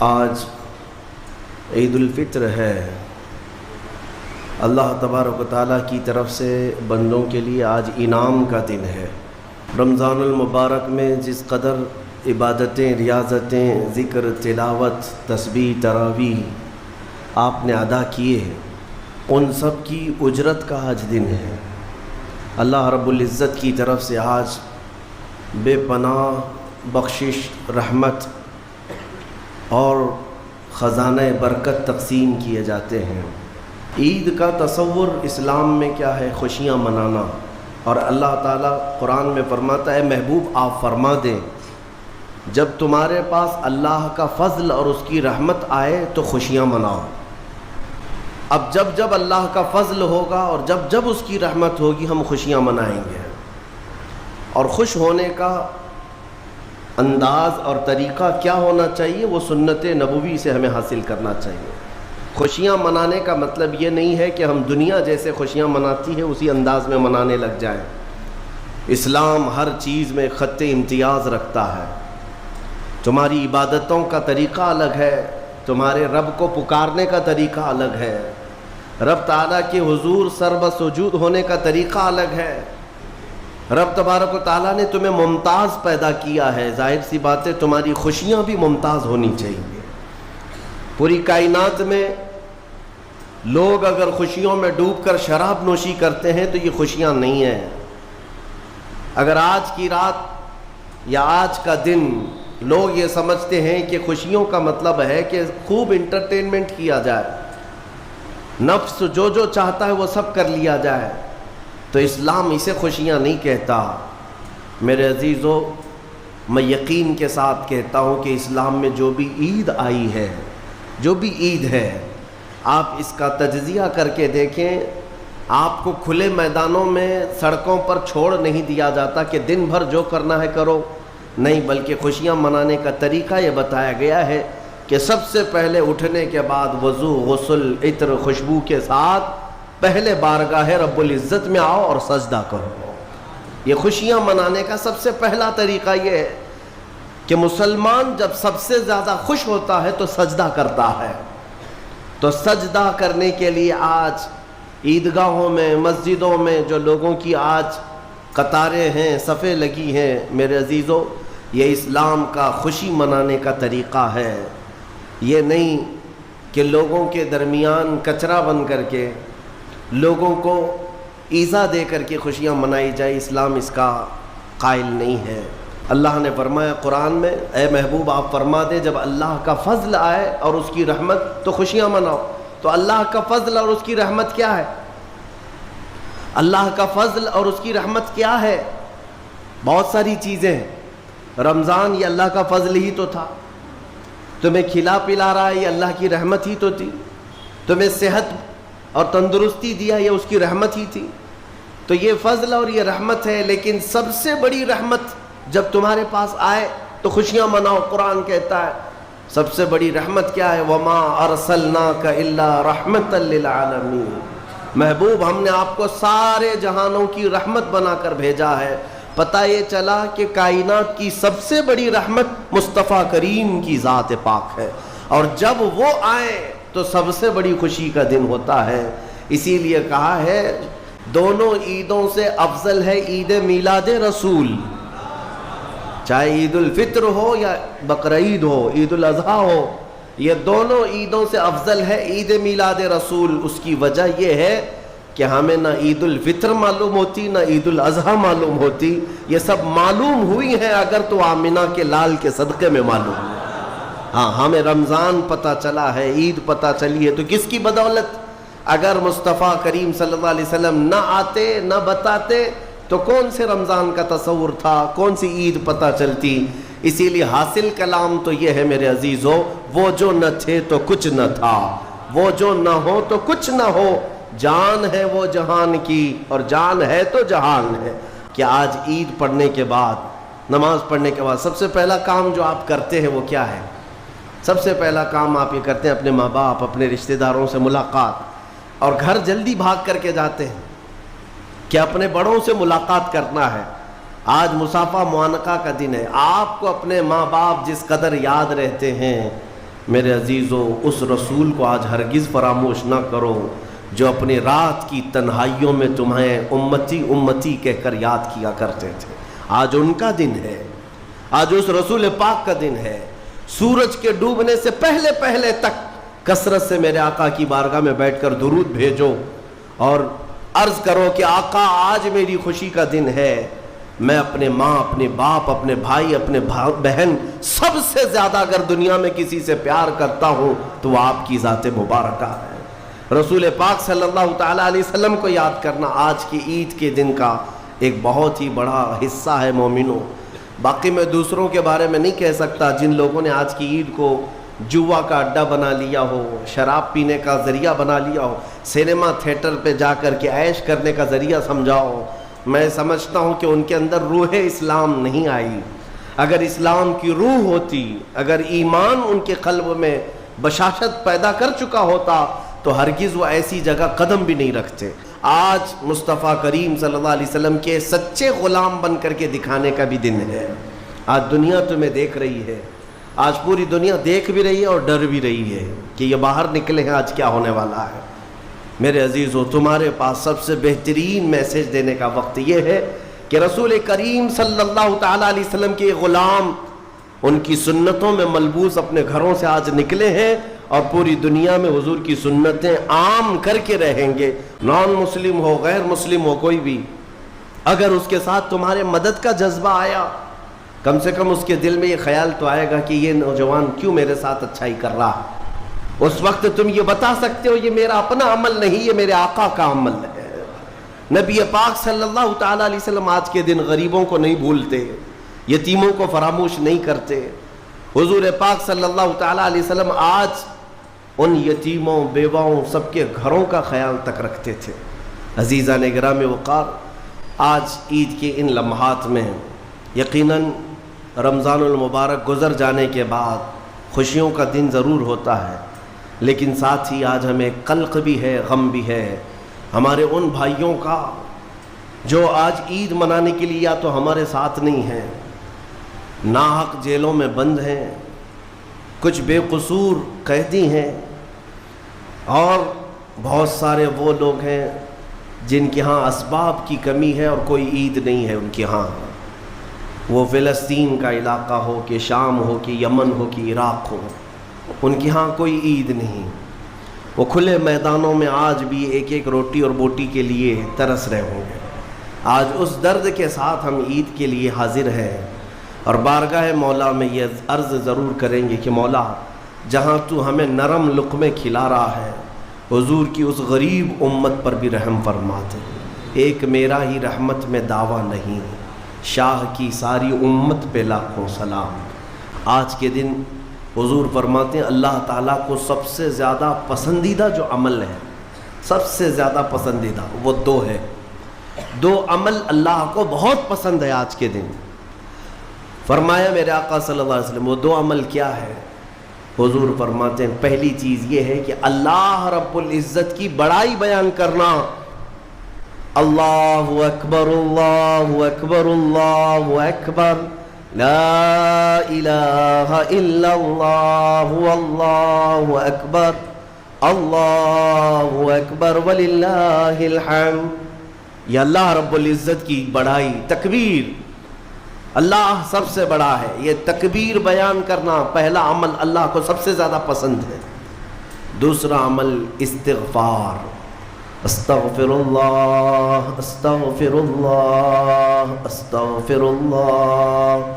آج عید الفطر ہے۔ اللہ تبارک و تعالیٰ کی طرف سے بندوں کے لیے آج انعام کا دن ہے۔ رمضان المبارک میں جس قدر عبادتیں، ریاضتیں، ذکر، تلاوت، تسبیح، تراویح آپ نے ادا کیے ہیں، ان سب کی اجرت کا آج دن ہے۔ اللہ رب العزت کی طرف سے آج بے پناہ بخشش، رحمت اور خزانہ برکت تقسیم کیے جاتے ہیں۔ عید کا تصور اسلام میں کیا ہے؟ خوشیاں منانا۔ اور اللہ تعالیٰ قرآن میں فرماتا ہے، محبوب آپ فرما دیں جب تمہارے پاس اللہ کا فضل اور اس کی رحمت آئے تو خوشیاں مناؤ۔ اب جب اللہ کا فضل ہوگا اور جب اس کی رحمت ہوگی ہم خوشیاں منائیں گے۔ اور خوش ہونے کا انداز اور طریقہ کیا ہونا چاہیے؟ وہ سنت نبوی سے ہمیں حاصل کرنا چاہیے۔ خوشیاں منانے کا مطلب یہ نہیں ہے کہ ہم دنیا جیسے خوشیاں مناتی ہے اسی انداز میں منانے لگ جائیں۔ اسلام ہر چیز میں خط امتیاز رکھتا ہے۔ تمہاری عبادتوں کا طریقہ الگ ہے، تمہارے رب کو پکارنے کا طریقہ الگ ہے، رب تعالیٰ کے حضور سر سجود ہونے کا طریقہ الگ ہے۔ رب تبارک و تعالیٰ نے تمہیں ممتاز پیدا کیا ہے، ظاہر سی بات ہے تمہاری خوشیاں بھی ممتاز ہونی چاہیے۔ پوری کائنات میں لوگ اگر خوشیوں میں ڈوب کر شراب نوشی کرتے ہیں تو یہ خوشیاں نہیں ہیں۔ اگر آج کی رات یا آج کا دن لوگ یہ سمجھتے ہیں کہ خوشیوں کا مطلب ہے کہ خوب انٹرٹینمنٹ کیا جائے، نفس جو چاہتا ہے وہ سب کر لیا جائے، تو اسلام اسے خوشیاں نہیں کہتا۔ میرے عزیزو، میں یقین کے ساتھ کہتا ہوں کہ اسلام میں جو بھی عید آئی ہے، جو بھی عید ہے، آپ اس کا تجزیہ کر کے دیکھیں۔ آپ کو کھلے میدانوں میں سڑکوں پر چھوڑ نہیں دیا جاتا کہ دن بھر جو کرنا ہے کرو، نہیں، بلکہ خوشیاں منانے کا طریقہ یہ بتایا گیا ہے کہ سب سے پہلے اٹھنے کے بعد وضو، غسل، عطر، خوشبو کے ساتھ پہلے بارگاہ رب العزت میں آؤ اور سجدہ کرو۔ یہ خوشیاں منانے کا سب سے پہلا طریقہ یہ ہے کہ مسلمان جب سب سے زیادہ خوش ہوتا ہے تو سجدہ کرتا ہے۔ تو سجدہ کرنے کے لیے آج عیدگاہوں میں، مسجدوں میں جو لوگوں کی آج قطاریں ہیں، صفیں لگی ہیں، میرے عزیزو، یہ اسلام کا خوشی منانے کا طریقہ ہے۔ یہ نہیں کہ لوگوں کے درمیان کچرا بن کر کے لوگوں کو ایذا دے کر کے خوشیاں منائی جائے، اسلام اس کا قائل نہیں ہے۔ اللہ نے فرمایا قرآن میں، اے محبوب آپ فرما دیں جب اللہ کا فضل آئے اور اس کی رحمت تو خوشیاں مناؤ۔ تو اللہ کا فضل اور اس کی رحمت کیا ہے؟ اللہ کا فضل اور اس کی رحمت کیا ہے؟ بہت ساری چیزیں ہیں۔ رمضان یہ اللہ کا فضل ہی تو تھا، تمہیں کھلا پلا رہا ہے یہ اللہ کی رحمت ہی تو تھی، تمہیں صحت اور تندرستی دیا یہ اس کی رحمت ہی تھی۔ تو یہ فضل اور یہ رحمت ہے، لیکن سب سے بڑی رحمت جب تمہارے پاس آئے تو خوشیاں مناؤ۔ قرآن کہتا ہے سب سے بڑی رحمت کیا ہے؟ وَمَا أَرْسَلْنَاكَ إِلَّا رَحْمَةً لِّلْعَالَمِينَ، محبوب ہم نے آپ کو سارے جہانوں کی رحمت بنا کر بھیجا ہے۔ پتہ یہ چلا کہ کائنات کی سب سے بڑی رحمت مصطفیٰ کریم کی ذات پاک ہے، اور جب وہ آئیں تو سب سے بڑی خوشی کا دن ہوتا ہے۔ اسی لیے کہا ہے دونوں عیدوں سے افضل ہے عید میلاد رسول، چاہے عید الفطر ہو یا بقرعید ہو، عید الاضحیٰ ہو، یہ دونوں عیدوں سے افضل ہے عید میلاد رسول۔ اس کی وجہ یہ ہے کہ ہمیں نہ عید الفطر معلوم ہوتی نہ عید الاضحیٰ معلوم ہوتی، یہ سب معلوم ہوئی ہیں اگر تو آمنہ کے لال کے صدقے میں معلوم ہے۔ ہاں، ہمیں رمضان پتہ چلا ہے، عید پتہ چلی ہے، تو کس کی بدولت؟ اگر مصطفیٰ کریم صلی اللہ علیہ وسلم نہ آتے نہ بتاتے تو کون سے رمضان کا تصور تھا، کون سی عید پتہ چلتی؟ اسی لیے حاصل کلام تو یہ ہے میرے عزیزو، وہ جو نہ تھے تو کچھ نہ تھا، وہ جو نہ ہو تو کچھ نہ ہو، جان ہے وہ جہان کی اور جان ہے تو جہان ہے۔ کہ آج عید پڑھنے کے بعد، نماز پڑھنے کے بعد سب سے پہلا کام جو آپ کرتے ہیں وہ کیا ہے؟ سب سے پہلا کام آپ یہ کرتے ہیں اپنے ماں باپ، اپنے رشتہ داروں سے ملاقات، اور گھر جلدی بھاگ کر کے جاتے ہیں کہ اپنے بڑوں سے ملاقات کرنا ہے۔ آج مصافحہ معانقہ کا دن ہے، آپ کو اپنے ماں باپ جس قدر یاد رہتے ہیں، میرے عزیزو، اس رسول کو آج ہرگز فراموش نہ کرو جو اپنی رات کی تنہائیوں میں تمہیں امتی امتی کہہ کر یاد کیا کرتے تھے۔ آج ان کا دن ہے، آج اس رسول پاک کا دن ہے۔ سورج کے ڈوبنے سے پہلے پہلے تک کثرت سے میرے آقا کی بارگاہ میں بیٹھ کر درود بھیجو اور عرض کرو کہ آقا آج میری خوشی کا دن ہے، میں اپنے ماں، اپنے باپ، اپنے بھائی، اپنے بہن، سب سے زیادہ اگر دنیا میں کسی سے پیار کرتا ہوں تو وہ آپ کی ذات مبارکہ ہے۔ رسول پاک صلی اللہ تعالیٰ علیہ وسلم کو یاد کرنا آج کی عید کے دن کا ایک بہت ہی بڑا حصہ ہے مومنوں۔ باقی میں دوسروں کے بارے میں نہیں کہہ سکتا، جن لوگوں نے آج کی عید کو جوا کا اڈا بنا لیا ہو، شراب پینے کا ذریعہ بنا لیا ہو، سینما تھیٹر پہ جا کر کے عیش کرنے کا ذریعہ سمجھا ہو، میں سمجھتا ہوں کہ ان کے اندر روح اسلام نہیں آئی۔ اگر اسلام کی روح ہوتی، اگر ایمان ان کے قلب میں بشاشت پیدا کر چکا ہوتا تو ہرگز وہ ایسی جگہ قدم بھی نہیں رکھتے۔ آج مصطفیٰ کریم صلی اللہ علیہ وسلم کے سچے غلام بن کر کے دکھانے کا بھی دن ہے۔ آج دنیا تمہیں دیکھ رہی ہے، آج پوری دنیا دیکھ بھی رہی ہے اور ڈر بھی رہی ہے کہ یہ باہر نکلے ہیں آج کیا ہونے والا ہے۔ میرے عزیزو، تمہارے پاس سب سے بہترین میسج دینے کا وقت یہ ہے کہ رسول کریم صلی اللہ تعالیٰ علیہ وسلم کے غلام ان کی سنتوں میں ملبوس اپنے گھروں سے آج نکلے ہیں اور پوری دنیا میں حضور کی سنتیں عام کر کے رہیں گے۔ نان مسلم ہو، غیر مسلم ہو، کوئی بھی اگر اس کے ساتھ تمہارے مدد کا جذبہ آیا، کم سے کم اس کے دل میں یہ خیال تو آئے گا کہ یہ نوجوان کیوں میرے ساتھ اچھائی کر رہا ہے۔ اس وقت تم یہ بتا سکتے ہو یہ میرا اپنا عمل نہیں، یہ میرے آقا کا عمل ہے۔ نبی پاک صلی اللہ تعالیٰ علیہ وسلم آج کے دن غریبوں کو نہیں بھولتے، یتیموں کو فراموش نہیں کرتے۔ حضور پاک صلی اللہ تعالیٰ علیہ وسلم آج ان یتیموں، بیواؤں، سب کے گھروں کا خیال تک رکھتے تھے۔ عزیزان گرامی وقار، آج عید کے ان لمحات میں یقیناً رمضان المبارک گزر جانے کے بعد خوشیوں کا دن ضرور ہوتا ہے، لیکن ساتھ ہی آج ہمیں قلق بھی ہے، غم بھی ہے ہمارے ان بھائیوں کا جو آج عید منانے کے لیے یا تو ہمارے ساتھ نہیں ہیں، ناحق جیلوں میں بند ہیں، کچھ بے قصور قیدی ہیں، اور بہت سارے وہ لوگ ہیں جن کے ہاں اسباب کی کمی ہے اور کوئی عید نہیں ہے ان کے ہاں۔ وہ فلسطین کا علاقہ ہو کہ شام ہو کہ یمن ہو کہ عراق ہو، ان کے ہاں کوئی عید نہیں۔ وہ کھلے میدانوں میں آج بھی ایک ایک روٹی اور بوٹی کے لیے ترس رہے ہوں گے۔ آج اس درد کے ساتھ ہم عید کے لیے حاضر ہیں اور بارگاہ مولا میں یہ عرض ضرور کریں گے کہ مولا، جہاں تو ہمیں نرم لقمے کھلا رہا ہے، حضور کی اس غریب امت پر بھی رحم فرما دے۔ ایک میرا ہی رحمت میں دعویٰ نہیں، شاہ کی ساری امت پہ لاکھوں سلام۔ آج کے دن حضور فرماتے ہیں اللہ تعالیٰ کو سب سے زیادہ پسندیدہ جو عمل ہے، سب سے زیادہ پسندیدہ وہ دو ہے۔ دو عمل اللہ کو بہت پسند ہے آج کے دن۔ فرمایا میرے آقا صلی اللہ علیہ وسلم، وہ دو عمل کیا ہے؟ حضور فرماتے ہیں پہلی چیز یہ ہے کہ اللہ رب العزت کی بڑائی بیان کرنا۔ اللہ اکبر، اللہ اکبر، اللہ اکبر، لا الہ الا اللہ، اللہ اکبر، اللہ اکبر وللہ الحمد۔ یہ اللہ رب العزت کی بڑائی، تکبیر، اللہ سب سے بڑا ہے، یہ تکبیر بیان کرنا پہلا عمل اللہ کو سب سے زیادہ پسند ہے۔ دوسرا عمل استغفار، استغفر اللہ، استغفر اللہ، استغفر اللہ،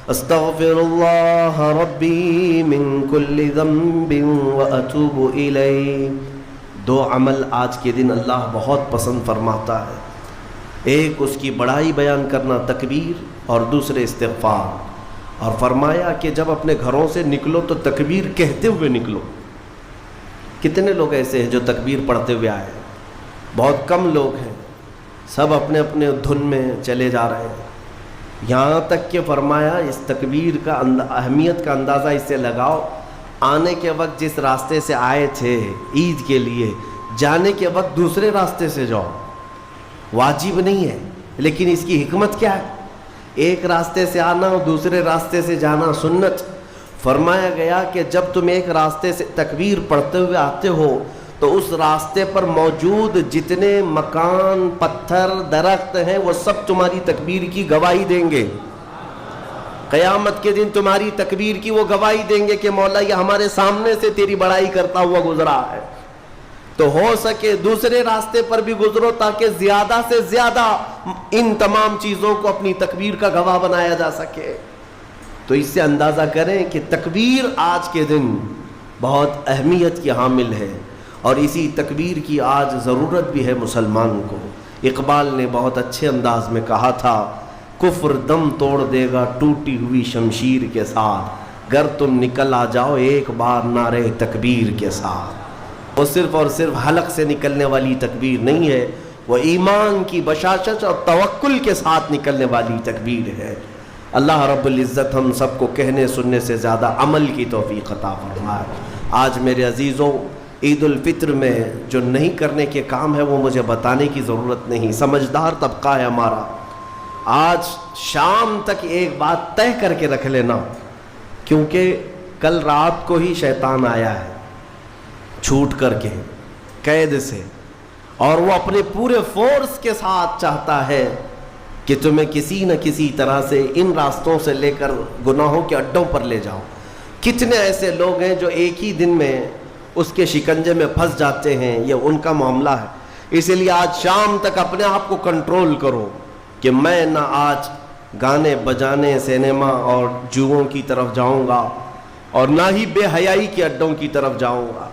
استغفر اللہ ربی من کل ذنب واتوب الیہ۔ دو عمل آج کے دن اللہ بہت پسند فرماتا ہے، ایک اس کی بڑائی بیان کرنا تکبیر، اور دوسرے استغفار۔ اور فرمایا کہ جب اپنے گھروں سے نکلو تو تکبیر کہتے ہوئے نکلو۔ کتنے لوگ ایسے ہیں جو تکبیر پڑھتے ہوئے آئے؟ بہت کم لوگ ہیں، سب اپنے اپنے دھن میں چلے جا رہے ہیں۔ یہاں تک کہ فرمایا اس تکبیر کا اہمیت کا اندازہ اس سے لگاؤ، آنے کے وقت جس راستے سے آئے تھے عید کے لیے، جانے کے وقت دوسرے راستے سے جاؤ۔ واجب نہیں ہے، لیکن اس کی حکمت کیا ہے؟ ایک راستے سے آنا اور دوسرے راستے سے جانا سنت۔ فرمایا گیا کہ جب تم ایک راستے سے تکبیر پڑھتے ہوئے آتے ہو تو اس راستے پر موجود جتنے مکان، پتھر، درخت ہیں وہ سب تمہاری تکبیر کی گواہی دیں گے۔ قیامت کے دن تمہاری تکبیر کی وہ گواہی دیں گے کہ مولا یہ ہمارے سامنے سے تیری بڑائی کرتا ہوا گزرا ہے۔ تو ہو سکے دوسرے راستے پر بھی گزرو تاکہ زیادہ سے زیادہ ان تمام چیزوں کو اپنی تکبیر کا گواہ بنایا جا سکے۔ تو اس سے اندازہ کریں کہ تکبیر آج کے دن بہت اہمیت کی حامل ہے، اور اسی تکبیر کی آج ضرورت بھی ہے مسلمان کو۔ اقبال نے بہت اچھے انداز میں کہا تھا، کفر دم توڑ دے گا ٹوٹی ہوئی شمشیر کے ساتھ، گر تم نکل آ جاؤ ایک بار نعرے تکبیر کے ساتھ۔ وہ صرف اور صرف حلق سے نکلنے والی تکبیر نہیں ہے، وہ ایمان کی بشاشت اور توکل کے ساتھ نکلنے والی تکبیر ہے۔ اللہ رب العزت ہم سب کو کہنے سننے سے زیادہ عمل کی توفیق عطا فرمائے۔ آج میرے عزیزوں، عید الفطر میں جو نہیں کرنے کے کام ہے وہ مجھے بتانے کی ضرورت نہیں، سمجھدار طبقہ ہے ہمارا۔ آج شام تک ایک بات طے کر کے رکھ لینا، کیونکہ کل رات کو ہی شیطان آیا ہے چھوٹ کر کے قید سے، اور وہ اپنے پورے فورس کے ساتھ چاہتا ہے کہ تمہیں کسی نہ کسی طرح سے ان راستوں سے لے کر گناہوں کے اڈوں پر لے جاؤ۔ کتنے ایسے لوگ ہیں جو ایک ہی دن میں اس کے شکنجے میں پھنس جاتے ہیں، یہ ان کا معاملہ ہے۔ اسی لیے آج شام تک اپنے آپ کو کنٹرول کرو کہ میں نہ آج گانے بجانے، سینما اور جوؤں کی طرف جاؤں گا، اور نہ ہی بے حیائی کے اڈوں کی طرف جاؤں گا۔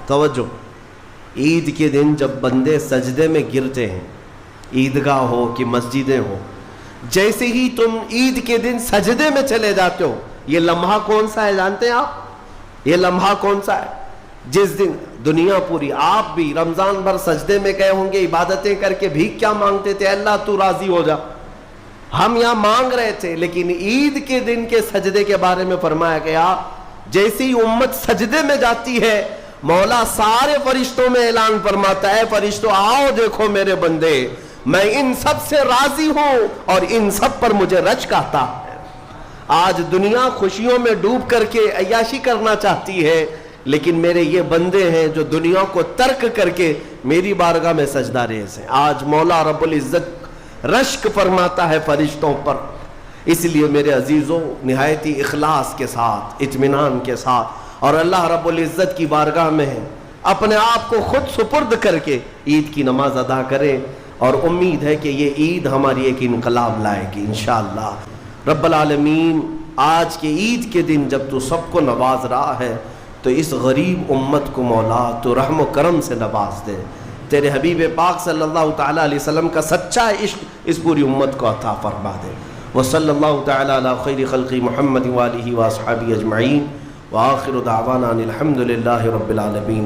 توجہ، عید کے دن جب بندے سجدے میں گرتے ہیں، عیدگاہ ہو کہ مسجدیں ہو، جیسے ہی تم عید کے دن سجدے میں چلے جاتے ہو، یہ لمحہ کون سا ہے جانتے ہیں آپ؟ یہ لمحہ کون سا ہے؟ جس دن دنیا پوری، آپ بھی رمضان بھر سجدے میں گئے ہوں گے، عبادتیں کر کے بھیک کیا مانگتے تھے؟ اللہ تو راضی ہو جا۔ ہم یہاں مانگ رہے تھے، لیکن عید کے دن کے سجدے کے بارے میں فرمایا گیا جیسے ہی امت سجدے میں جاتی ہے، مولا سارے فرشتوں میں اعلان فرماتا ہے، فرشتوں آؤ دیکھو میرے بندے، میں ان سب سے راضی ہوں اور ان سب پر مجھے رچ کہتا ہے۔ آج دنیا خوشیوں میں ڈوب کر کے عیاشی کرنا چاہتی ہے، لیکن میرے یہ بندے ہیں جو دنیا کو ترک کر کے میری بارگاہ میں سجدہ ریز ہیں۔ آج مولا رب العزت رشک فرماتا ہے فرشتوں پر۔ اس لیے میرے عزیزوں، نہایتی اخلاص کے ساتھ، اطمینان کے ساتھ، اور اللہ رب العزت کی بارگاہ میں اپنے آپ کو خود سپرد کر کے عید کی نماز ادا کریں، اور امید ہے کہ یہ عید ہماری ایک انقلاب لائے گی انشاءاللہ۔ رب العالمین آج کے عید کے دن جب تو سب کو نواز رہا ہے تو اس غریب امت کو مولا تو رحم و کرم سے نواز دے، تیرے حبیب پاک صلی اللہ تعالیٰ علیہ وسلم کا سچا عشق اس پوری امت کو عطا فرما دے۔ وصلی اللہ تعالیٰ علی خیر خلق محمد وآلہ واصحابہ اجمعین، وآخر دعوانا الحمد للہ رب العالمین۔